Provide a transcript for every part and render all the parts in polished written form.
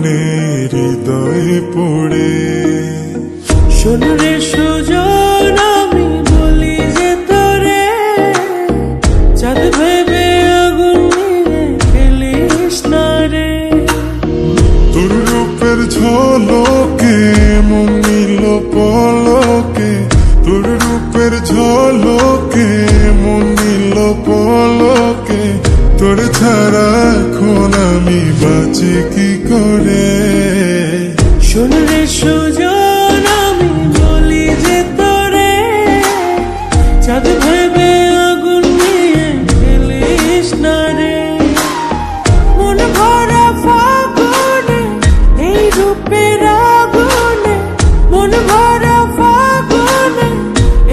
আগুনে হৃদয়ে পড়ে। শোনরে সুজন আমি বলি যে তোরে, চাঁদ ভেবে আগুন নিয়ে খেলিস না রে। তোর রূপের ঝলকে মন নিল পলকে, তোর রূপের ঝলকে মন নিল পলকে। তোর ছাড়া এখন আমি বাঁচি কি করে। শোনরে সুজন আমি বলি যে তোরে, চাঁদ ভেবে আগুন নিয়ে খেলিস না রে। মন ভরা ফাগুনে এই রূপের আগুনে, মন ভরা ফাগুনে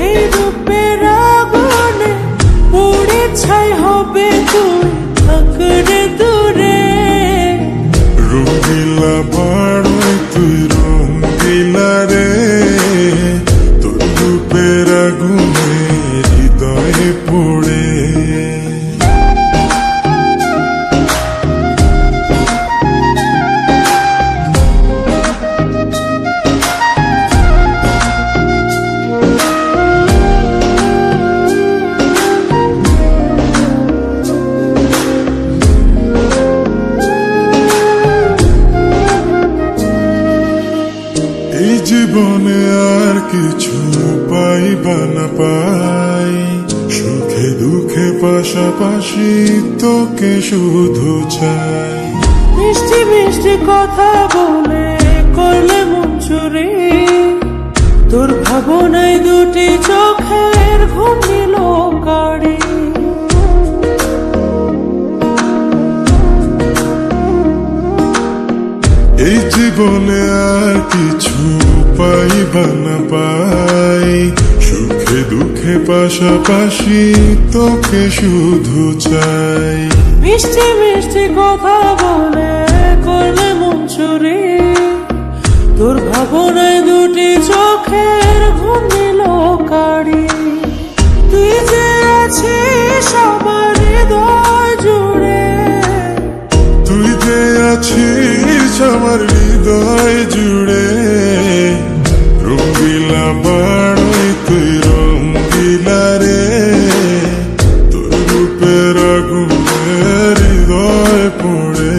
এই রূপের আগুনে, পুড়ে ছাই হবে তুই থাকরে দূরে। রঙিলা বাড়ই তুই রঙিলা রে, তোর রূপের আগুনে হৃদয়ে পড়ে। এই জীবনে আর কিছু পাইবা না পাই, সুখে দুঃখে পাশাপাশি তোকে শুধু চাই। মিষ্টি মিষ্টি কথা বলে করলে মন চুরি, তোর ভাবনায় দুটি চোখের ঘুম নিল গাড়ি। এই জীবনে আর কিছু পাইবা না পাই, সুখে দুঃখে পাশাপাশি তোকে শুধু চাই। মিষ্টি মিষ্টি কথা বলে করলে মন চুরি, তোর ভাবনায় দুটি চোখের ঘুম নিল গাড়ি। তুই যে আছিস আমার হৃদয় জুড়ে, তুই যে আছিস আমার হৃদয় জুড়ে। রঙিলা বাড়ই তুই রঙিলা রে, তোর রূপের আগুনে হৃদয় পড়ে।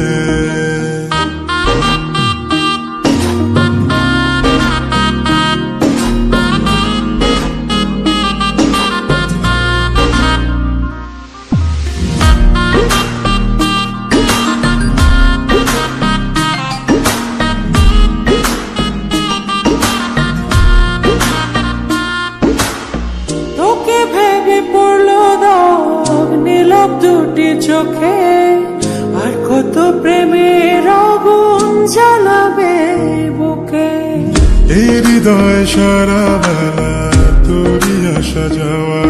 তোকে ভেবে পড়লো দাগ নীলব দুটি চোখে, আর কত প্রেমের আগুন জ্বালাবে বুকে। এই হৃদয় সারা বেলা তোরই আসা যাওয়া,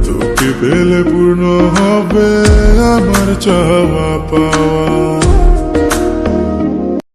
তোকে পেলে পূর্ণ হবে আমার চাওয়া পাওয়া।